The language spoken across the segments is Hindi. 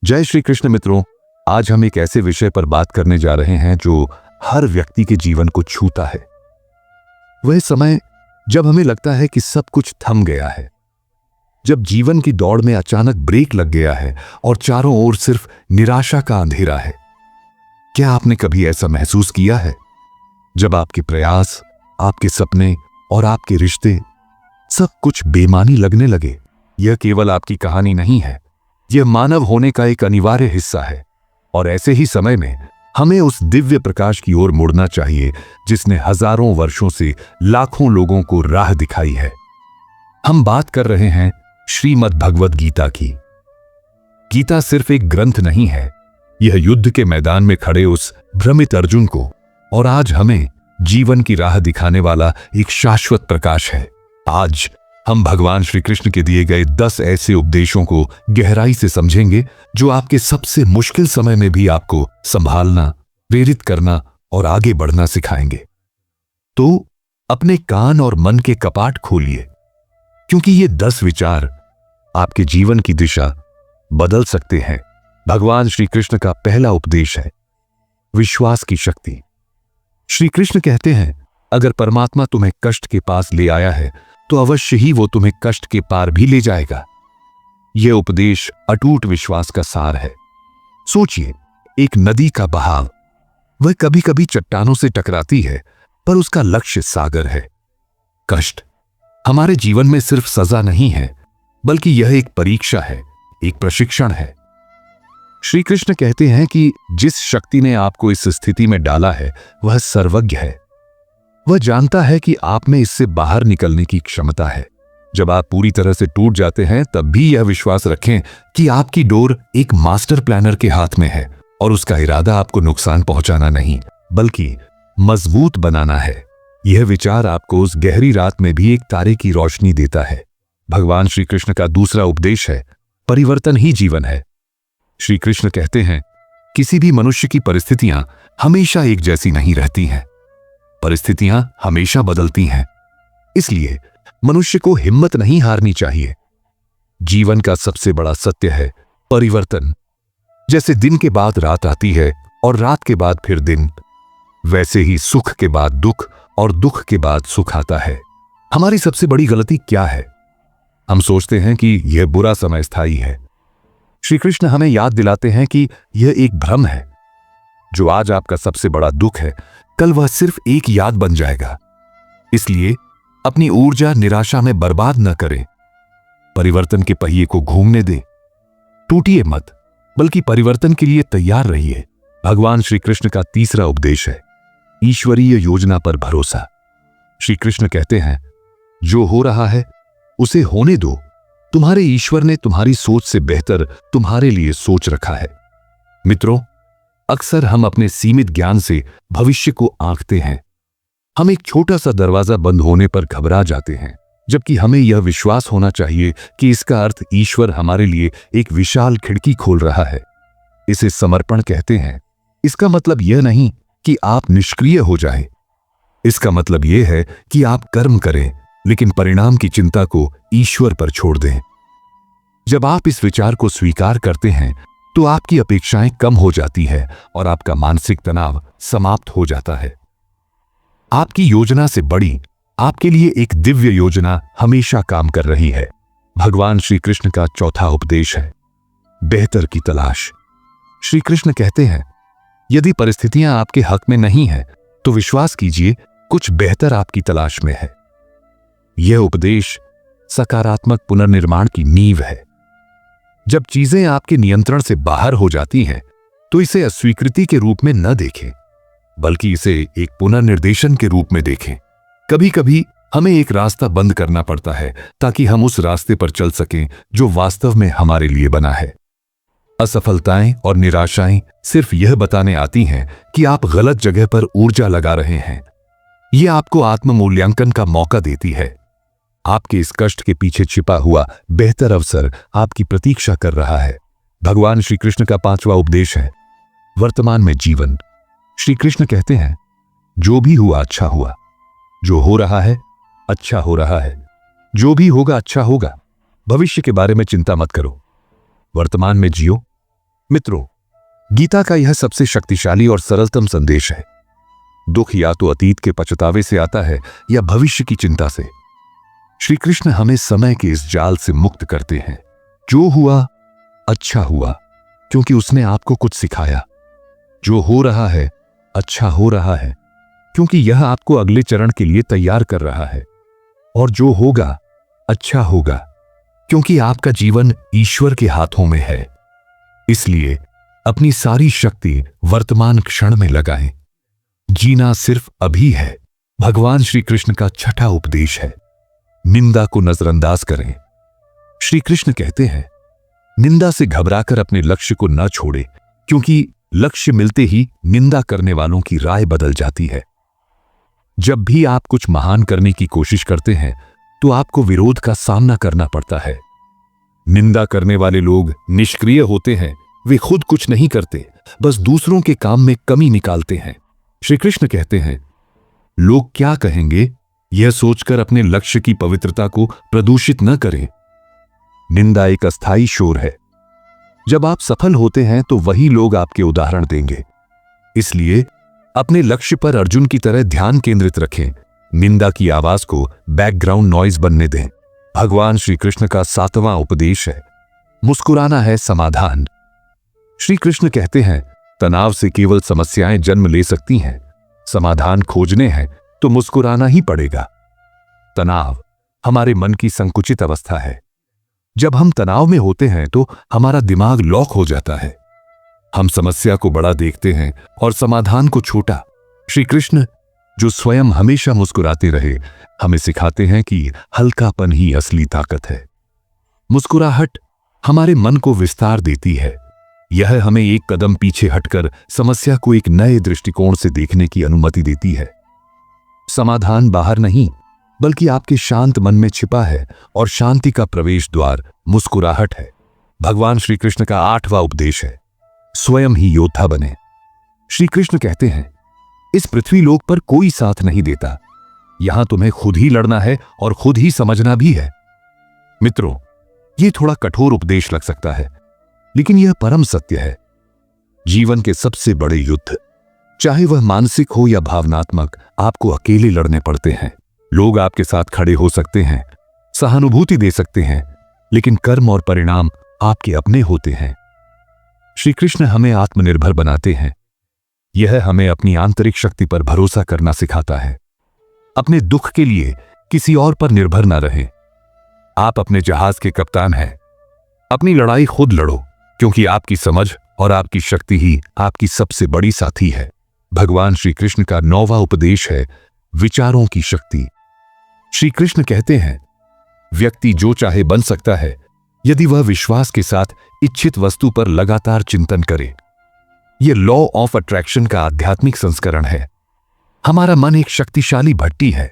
जय श्री कृष्ण मित्रों। आज हम एक ऐसे विषय पर बात करने जा रहे हैं जो हर व्यक्ति के जीवन को छूता है। वह समय जब हमें लगता है कि सब कुछ थम गया है, जब जीवन की दौड़ में अचानक ब्रेक लग गया है और चारों ओर सिर्फ निराशा का अंधेरा है। क्या आपने कभी ऐसा महसूस किया है जब आपके प्रयास, आपके सपने और आपके रिश्ते सब कुछ बेमानी लगने लगे? यह केवल आपकी कहानी नहीं है, यह मानव होने का एक अनिवार्य हिस्सा है। और ऐसे ही समय में हमें उस दिव्य प्रकाश की ओर मुड़ना चाहिए जिसने हजारों वर्षों से लाखों लोगों को राह दिखाई है। हम बात कर रहे हैं श्रीमद् भगवद गीता की। गीता सिर्फ एक ग्रंथ नहीं है, यह युद्ध के मैदान में खड़े उस भ्रमित अर्जुन को और आज हमें जीवन की राह दिखाने वाला एक शाश्वत प्रकाश है। आज हम भगवान श्री कृष्ण के दिए गए 10 ऐसे उपदेशों को गहराई से समझेंगे जो आपके सबसे मुश्किल समय में भी आपको संभालना, प्रेरित करना और आगे बढ़ना सिखाएंगे। तो अपने कान और मन के कपाट खोलिए, क्योंकि ये 10 विचार आपके जीवन की दिशा बदल सकते हैं। भगवान श्री कृष्ण का पहला उपदेश है विश्वास की शक्ति। श्री कृष्ण कहते हैं, अगर परमात्मा तुम्हें कष्ट के पास ले आया है तो अवश्य ही वो तुम्हें कष्ट के पार भी ले जाएगा। यह उपदेश अटूट विश्वास का सार है। सोचिए, एक नदी का बहाव, वह कभी कभी चट्टानों से टकराती है, पर उसका लक्ष्य सागर है। कष्ट हमारे जीवन में सिर्फ सजा नहीं है, बल्कि यह एक परीक्षा है, एक प्रशिक्षण है। श्री कृष्ण कहते हैं कि जिस शक्ति ने आपको इस स्थिति में डाला है वह सर्वज्ञ है। वह जानता है कि आप में इससे बाहर निकलने की क्षमता है। जब आप पूरी तरह से टूट जाते हैं तब भी यह विश्वास रखें कि आपकी डोर एक मास्टर प्लानर के हाथ में है और उसका इरादा आपको नुकसान पहुंचाना नहीं, बल्कि मजबूत बनाना है। यह विचार आपको उस गहरी रात में भी एक तारे की रोशनी देता है। भगवान श्री कृष्ण का दूसरा उपदेश है परिवर्तन ही जीवन है। श्री कृष्ण कहते हैं, किसी भी मनुष्य की परिस्थितियां हमेशा एक जैसी नहीं रहती हैं। परिस्थितियां हमेशा बदलती हैं, इसलिए मनुष्य को हिम्मत नहीं हारनी चाहिए। जीवन का सबसे बड़ा सत्य है परिवर्तन। जैसे दिन के बाद रात आती है और रात के बाद फिर दिन, वैसे ही सुख के बाद दुख और दुख के बाद सुख आता है। हमारी सबसे बड़ी गलती क्या है? हम सोचते हैं कि यह बुरा समय स्थायी है। श्री कृष्ण हमें याद दिलाते हैं कि यह एक भ्रम है। जो आज आपका सबसे बड़ा दुख है, कल वह सिर्फ एक याद बन जाएगा। इसलिए अपनी ऊर्जा निराशा में बर्बाद न करें। परिवर्तन के पहिए को घूमने दें। टूटिए मत, बल्कि परिवर्तन के लिए तैयार रहिए। भगवान श्री कृष्ण का तीसरा उपदेश है ईश्वरीय योजना पर भरोसा। श्री कृष्ण कहते हैं, जो हो रहा है उसे होने दो। तुम्हारे ईश्वर ने तुम्हारी सोच से बेहतर तुम्हारे लिए सोच रखा है। मित्रों, अक्सर हम अपने सीमित ज्ञान से भविष्य को आंकते हैं। हम एक छोटा सा दरवाजा बंद होने पर घबरा जाते हैं, जबकि हमें यह विश्वास होना चाहिए कि इसका अर्थ ईश्वर हमारे लिए एक विशाल खिड़की खोल रहा है। इसे समर्पण कहते हैं। इसका मतलब यह नहीं कि आप निष्क्रिय हो जाएं। इसका मतलब यह है कि आप कर्म करें, लेकिन परिणाम की चिंता को ईश्वर पर छोड़ दें। जब आप इस विचार को स्वीकार करते हैं तो आपकी अपेक्षाएं कम हो जाती है और आपका मानसिक तनाव समाप्त हो जाता है। आपकी योजना से बड़ी आपके लिए एक दिव्य योजना हमेशा काम कर रही है। भगवान श्री कृष्ण का चौथा उपदेश है बेहतर की तलाश। श्री कृष्ण कहते हैं, यदि परिस्थितियां आपके हक में नहीं है तो विश्वास कीजिए कुछ बेहतर आपकी तलाश में है। यह उपदेश सकारात्मक पुनर्निर्माण की नींव है। जब चीजें आपके नियंत्रण से बाहर हो जाती हैं तो इसे अस्वीकृति के रूप में न देखें, बल्कि इसे एक पुनर्निर्देशन के रूप में देखें। कभी कभी हमें एक रास्ता बंद करना पड़ता है ताकि हम उस रास्ते पर चल सकें जो वास्तव में हमारे लिए बना है। असफलताएं और निराशाएं सिर्फ यह बताने आती हैं कि आप गलत जगह पर ऊर्जा लगा रहे हैं। यह आपको आत्म मूल्यांकन का मौका देती है। आपके इस कष्ट के पीछे छिपा हुआ बेहतर अवसर आपकी प्रतीक्षा कर रहा है। भगवान श्री कृष्ण का पांचवा उपदेश है वर्तमान में जीवन। श्री कृष्ण कहते हैं, जो भी हुआ अच्छा हुआ, जो हो रहा है अच्छा हो रहा है, जो भी होगा अच्छा होगा। भविष्य के बारे में चिंता मत करो, वर्तमान में जियो। मित्रों, गीता का यह सबसे शक्तिशाली और सरलतम संदेश है। दुख या तो अतीत के पछतावे से आता है या भविष्य की चिंता से। श्री कृष्ण हमें समय के इस जाल से मुक्त करते हैं। जो हुआ अच्छा हुआ, क्योंकि उसने आपको कुछ सिखाया। जो हो रहा है अच्छा हो रहा है, क्योंकि यह आपको अगले चरण के लिए तैयार कर रहा है। और जो होगा अच्छा होगा, क्योंकि आपका जीवन ईश्वर के हाथों में है। इसलिए अपनी सारी शक्ति वर्तमान क्षण में लगाएं। जीना सिर्फ अभी है, भगवान श्री कृष्ण का छठा उपदेश है। निंदा को नजरअंदाज करें। श्री कृष्ण कहते हैं, निंदा से घबराकर अपने लक्ष्य को न छोड़े, क्योंकि लक्ष्य मिलते ही निंदा करने वालों की राय बदल जाती है। जब भी आप कुछ महान करने की कोशिश करते हैं तो आपको विरोध का सामना करना पड़ता है। निंदा करने वाले लोग निष्क्रिय होते हैं। वे खुद कुछ नहीं करते, बस दूसरों के काम में कमी निकालते हैं। श्री कृष्ण कहते हैं, लोग क्या कहेंगे, यह सोचकर अपने लक्ष्य की पवित्रता को प्रदूषित न करें। निंदा एक अस्थायी शोर है। जब आप सफल होते हैं तो वही लोग आपके उदाहरण देंगे। इसलिए अपने लक्ष्य पर अर्जुन की तरह ध्यान केंद्रित रखें। निंदा की आवाज को बैकग्राउंड नॉइज बनने दें। भगवान श्री कृष्ण का 7वां उपदेश है, मुस्कुराना है समाधान। श्री कृष्ण कहते हैं, तनाव से केवल समस्याएं जन्म ले सकती हैं। समाधान खोजने हैं तो मुस्कुराना ही पड़ेगा। तनाव हमारे मन की संकुचित अवस्था है। जब हम तनाव में होते हैं तो हमारा दिमाग लॉक हो जाता है। हम समस्या को बड़ा देखते हैं और समाधान को छोटा। श्री कृष्ण, जो स्वयं हमेशा मुस्कुराते रहे, हमें सिखाते हैं कि हल्कापन ही असली ताकत है। मुस्कुराहट हमारे मन को विस्तार देती है। यह हमें एक कदम पीछे हटकर समस्या को एक नए दृष्टिकोण से देखने की अनुमति देती है। समाधान बाहर नहीं, बल्कि आपके शांत मन में छिपा है, और शांति का प्रवेश द्वार मुस्कुराहट है। भगवान श्री कृष्ण का 8वां उपदेश है, स्वयं ही योद्धा बने। श्री कृष्ण कहते हैं, इस पृथ्वी लोक पर कोई साथ नहीं देता। यहां तुम्हें खुद ही लड़ना है और खुद ही समझना भी है। मित्रों, यह थोड़ा कठोर उपदेश लग सकता है, लेकिन यह परम सत्य है। जीवन के सबसे बड़े युद्ध, चाहे वह मानसिक हो या भावनात्मक, आपको अकेले लड़ने पड़ते हैं। लोग आपके साथ खड़े हो सकते हैं, सहानुभूति दे सकते हैं, लेकिन कर्म और परिणाम आपके अपने होते हैं। श्री कृष्ण हमें आत्मनिर्भर बनाते हैं। यह हमें अपनी आंतरिक शक्ति पर भरोसा करना सिखाता है। अपने दुख के लिए किसी और पर निर्भर ना रहें। आप अपने जहाज के कप्तान हैं। अपनी लड़ाई खुद लड़ो, क्योंकि आपकी समझ और आपकी शक्ति ही आपकी सबसे बड़ी साथी है। भगवान श्री कृष्ण का 9वां उपदेश है, विचारों की शक्ति। श्री कृष्ण कहते हैं, व्यक्ति जो चाहे बन सकता है यदि वह विश्वास के साथ इच्छित वस्तु पर लगातार चिंतन करे। यह लॉ ऑफ अट्रैक्शन का आध्यात्मिक संस्करण है। हमारा मन एक शक्तिशाली भट्टी है।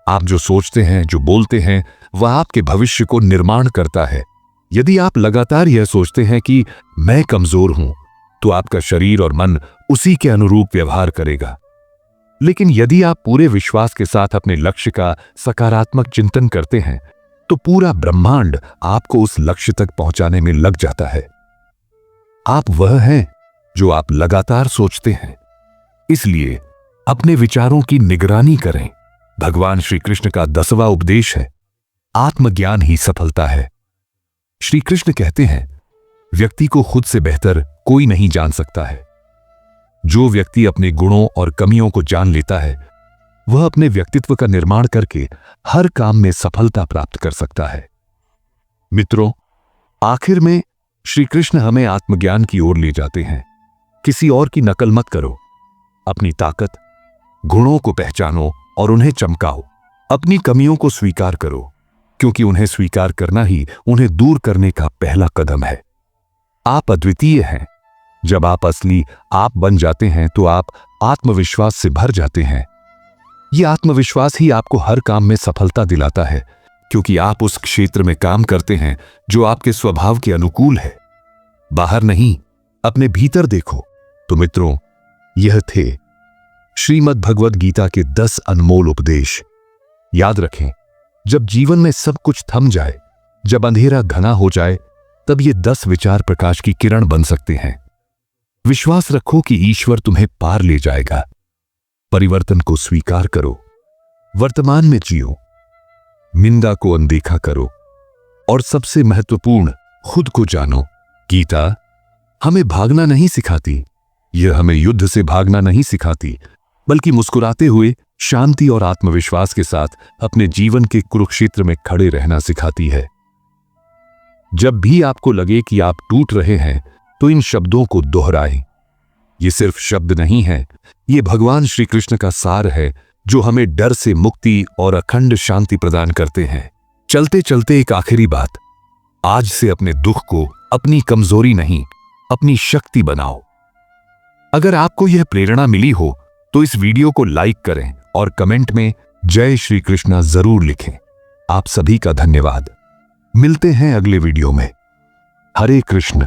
आप जो सोचते हैं, जो बोलते हैं, वह आपके भविष्य को निर्माण करता है। यदि आप लगातार यह सोचते हैं कि मैं कमजोर हूं, तो आपका शरीर और मन उसी के अनुरूप व्यवहार करेगा। लेकिन यदि आप पूरे विश्वास के साथ अपने लक्ष्य का सकारात्मक चिंतन करते हैं, तो पूरा ब्रह्मांड आपको उस लक्ष्य तक पहुंचाने में लग जाता है। आप वह हैं जो आप लगातार सोचते हैं। इसलिए अपने विचारों की निगरानी करें। भगवान श्री कृष्ण का 10वां उपदेश है, आत्मज्ञान ही सफलता है। श्री कृष्ण कहते हैं, व्यक्ति को खुद से बेहतर कोई नहीं जान सकता है। जो व्यक्ति अपने गुणों और कमियों को जान लेता है, वह अपने व्यक्तित्व का निर्माण करके हर काम में सफलता प्राप्त कर सकता है। मित्रों, आखिर में श्री कृष्ण हमें आत्मज्ञान की ओर ले जाते हैं। किसी और की नकल मत करो। अपनी ताकत, गुणों को पहचानो और उन्हें चमकाओ। अपनी कमियों को स्वीकार करो, क्योंकि उन्हें स्वीकार करना ही उन्हें दूर करने का पहला कदम है। आप अद्वितीय हैं। जब आप असली आप बन जाते हैं तो आप आत्मविश्वास से भर जाते हैं। यह आत्मविश्वास ही आपको हर काम में सफलता दिलाता है, क्योंकि आप उस क्षेत्र में काम करते हैं जो आपके स्वभाव के अनुकूल है। बाहर नहीं, अपने भीतर देखो। तो मित्रों, यह थे श्रीमद् भगवद गीता के 10 अनमोल उपदेश। याद रखें, जब जीवन में सब कुछ थम जाए, जब अंधेरा घना हो जाए, तब ये 10 विचार प्रकाश की किरण बन सकते हैं। विश्वास रखो कि ईश्वर तुम्हें पार ले जाएगा। परिवर्तन को स्वीकार करो, वर्तमान में जियो, निंदा को अनदेखा करो और सबसे महत्वपूर्ण, खुद को जानो। गीता हमें भागना नहीं सिखाती, यह हमें युद्ध से भागना नहीं सिखाती, बल्कि मुस्कुराते हुए शांति और आत्मविश्वास के साथ अपने जीवन के कुरुक्षेत्र में खड़े रहना सिखाती है। जब भी आपको लगे कि आप टूट रहे हैं, तो इन शब्दों को दोहराएं। ये सिर्फ शब्द नहीं है, ये भगवान श्री कृष्ण का सार है, जो हमें डर से मुक्ति और अखंड शांति प्रदान करते हैं। चलते चलते एक आखिरी बात, आज से अपने दुख को अपनी कमजोरी नहीं, अपनी शक्ति बनाओ। अगर आपको यह प्रेरणा मिली हो तो इस वीडियो को लाइक करें और कमेंट में जय श्री कृष्णा जरूर लिखें। आप सभी का धन्यवाद। मिलते हैं अगले वीडियो में। हरे कृष्ण।